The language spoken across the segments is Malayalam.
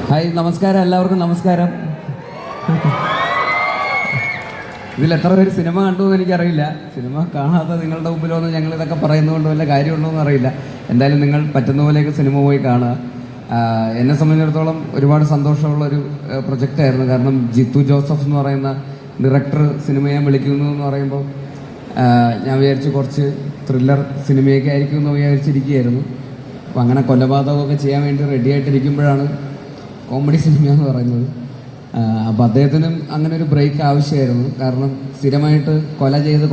ഹായ്, നമസ്കാരം. എല്ലാവർക്കും നമസ്കാരം. ഇതിൽ എത്ര പേര് സിനിമ കണ്ടു എന്ന് എനിക്കറിയില്ല. സിനിമ കാണാതെ നിങ്ങളുടെ മുമ്പിലൊന്നും ഞങ്ങൾ ഇതൊക്കെ പറയുന്നതുകൊണ്ട് വല്ല കാര്യമുണ്ടോ എന്ന് അറിയില്ല. എന്തായാലും നിങ്ങൾ പറ്റുന്ന പോലെയൊക്കെ സിനിമ പോയി കാണുക. എന്നെ സംബന്ധിച്ചിടത്തോളം ഒരുപാട് സന്തോഷമുള്ളൊരു പ്രൊജക്റ്റായിരുന്നു. കാരണം ജിത്തു ജോസഫ് എന്ന് പറയുന്ന ഡയറക്ടർ സിനിമയെ വിളിക്കുന്നു എന്ന് പറയുമ്പോൾ ഞാൻ വിചാരിച്ചു കുറച്ച് ത്രില്ലർ സിനിമയൊക്കെ ആയിരിക്കും എന്ന് വിചാരിച്ചിരിക്കുകയായിരുന്നു. അപ്പോൾ അങ്ങനെ കൊലപാതകമൊക്കെ ചെയ്യാൻ വേണ്ടി റെഡി ആയിട്ടിരിക്കുമ്പോഴാണ് കോമഡി സിനിമ എന്ന് പറയുന്നത്. അപ്പോൾ അദ്ദേഹത്തിനും അങ്ങനെ ഒരു ബ്രേക്ക് ആവശ്യമായിരുന്നു. കാരണം സ്ഥിരമായിട്ട് കൊല ചെയ്ത്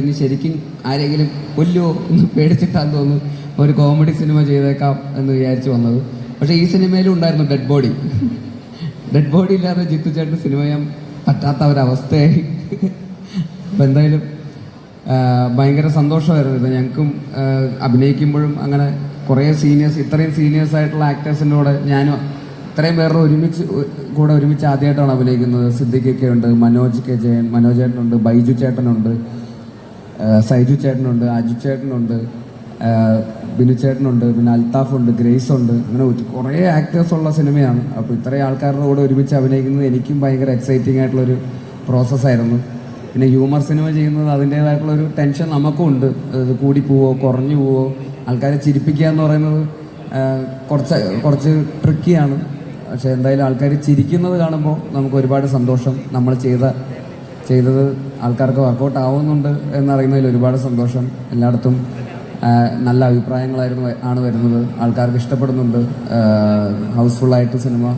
ഇനി ശരിക്കും ആരെങ്കിലും കൊല്ലുമോ എന്ന് പേടിച്ചിട്ടാന്ന് തോന്നുന്നു ഒരു കോമഡി സിനിമ ചെയ്തേക്കാം എന്ന് വിചാരിച്ച് വന്നത്. പക്ഷേ ഈ സിനിമയിലും ഉണ്ടായിരുന്നു ഡെഡ് ബോഡി ഇല്ലാതെ ജിത്തു ചേട്ടൻ സിനിമ ചെയ്യാൻ പറ്റാത്ത ഒരവസ്ഥയായി. അപ്പോൾ എന്തായാലും ഭയങ്കര സന്തോഷമായിരുന്നു. ഇപ്പോൾ ഞങ്ങൾക്കും അഭിനയിക്കുമ്പോഴും അങ്ങനെ കുറേ ഇത്രയും സീനിയേഴ്സായിട്ടുള്ള ആക്ടേഴ്സിൻ്റെ കൂടെ ഞാനും ഇത്രയും പേരുടെ ഒരുമിച്ച് ആദ്യമായിട്ടാണ് അഭിനയിക്കുന്നത്. സിദ്ദിഖൊക്കെ ഉണ്ട്, മനോജ് ചേട്ടനുണ്ട്, ബൈജു ചേട്ടനുണ്ട്, സൈജു ചേട്ടനുണ്ട്, അജു ചേട്ടനുണ്ട്, ബിനു ചേട്ടനുണ്ട്, പിന്നെ അൽത്താഫുണ്ട്, ഗ്രേസ് ഉണ്ട്. അങ്ങനെ കുറേ ആക്ടേഴ്സുള്ള സിനിമയാണ്. അപ്പോൾ ഇത്രയും ആൾക്കാരുടെ കൂടെ ഒരുമിച്ച് അഭിനയിക്കുന്നത് എനിക്കും ഭയങ്കര എക്സൈറ്റിംഗ് ആയിട്ടുള്ളൊരു പ്രോസസ്സായിരുന്നു. പിന്നെ ഹ്യൂമർ സിനിമ ചെയ്യുന്നത് അതിൻ്റേതായിട്ടുള്ളൊരു ടെൻഷൻ നമുക്കും ഉണ്ട്. അത് കൂടി പോവോ കുറഞ്ഞു പോവോ, ആൾക്കാരെ ചിരിപ്പിക്കുക എന്ന് പറയുന്നത് കുറച്ച് ട്രിക്കിയാണ്. പക്ഷെ എന്തായാലും ആൾക്കാർ ചിരിക്കുന്നത് കാണുമ്പോൾ നമുക്ക് ഒരുപാട് സന്തോഷം. നമ്മൾ ചെയ്തത് ആൾക്കാർക്ക് വർക്കൗട്ട് ആവുന്നുണ്ട് എന്നറിയുന്നതിൽ ഒരുപാട് സന്തോഷം. എല്ലായിടത്തും നല്ല അഭിപ്രായങ്ങളാണ് വരുന്നത്. ആൾക്കാർക്ക് ഇഷ്ടപ്പെടുന്നുണ്ട്. ഹൗസ്ഫുള്ളായിട്ട് സിനിമ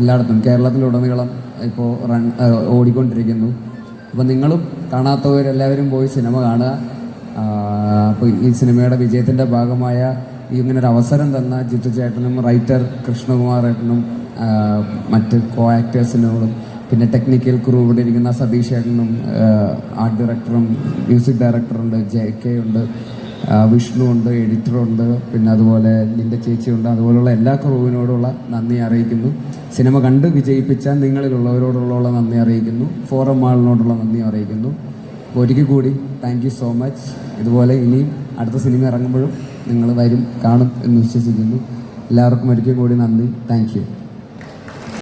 എല്ലായിടത്തും കേരളത്തിലുടനീളം ഇപ്പോൾ ഓടിക്കൊണ്ടിരിക്കുന്നു. അപ്പോൾ നിങ്ങളും കാണാത്തവരെല്ലാവരും പോയി സിനിമ കാണുക. അപ്പോൾ ഈ സിനിമയുടെ വിജയത്തിൻ്റെ ഭാഗമായ ഇങ്ങനൊരു അവസരം തന്ന ജിത്തു ചേട്ടനും റൈറ്റർ കൃഷ്ണകുമാർ ഏട്ടനും മറ്റ് കോ ആക്ടേഴ്സിനോടും പിന്നെ ടെക്നിക്കൽ ക്രൂ ഇവിടെ ഇരിക്കുന്ന സതീഷ് ഏട്ടനും ആർട്ട് ഡയറക്ടറും മ്യൂസിക് ഡയറക്ടറുണ്ട്, JK ഉണ്ട്, വിഷ്ണു ഉണ്ട്, എഡിറ്ററുണ്ട്, പിന്നെ അതുപോലെ നിൻ്റെ ചേച്ചിയുണ്ട്. അതുപോലുള്ള എല്ലാ ക്രൂവിനോടുള്ള നന്ദി അറിയിക്കുന്നു. സിനിമ കണ്ട് വിജയിപ്പിച്ച നിങ്ങളിലുള്ളവരോടുള്ള നന്ദി അറിയിക്കുന്നു. ഫോറം മാളിനോടുള്ള നന്ദി അറിയിക്കുന്നു. ഒരിക്കൽ കൂടി താങ്ക് യു സോ മച്ച്. ഇതുപോലെ ഇനിയും അടുത്ത സിനിമ ഇറങ്ങുമ്പോഴും നിങ്ങൾ കാണും എന്ന് വിശ്വസിക്കുന്നു. എല്ലാവർക്കും ഒരിക്കൽ കൂടി നന്ദി. Thank you.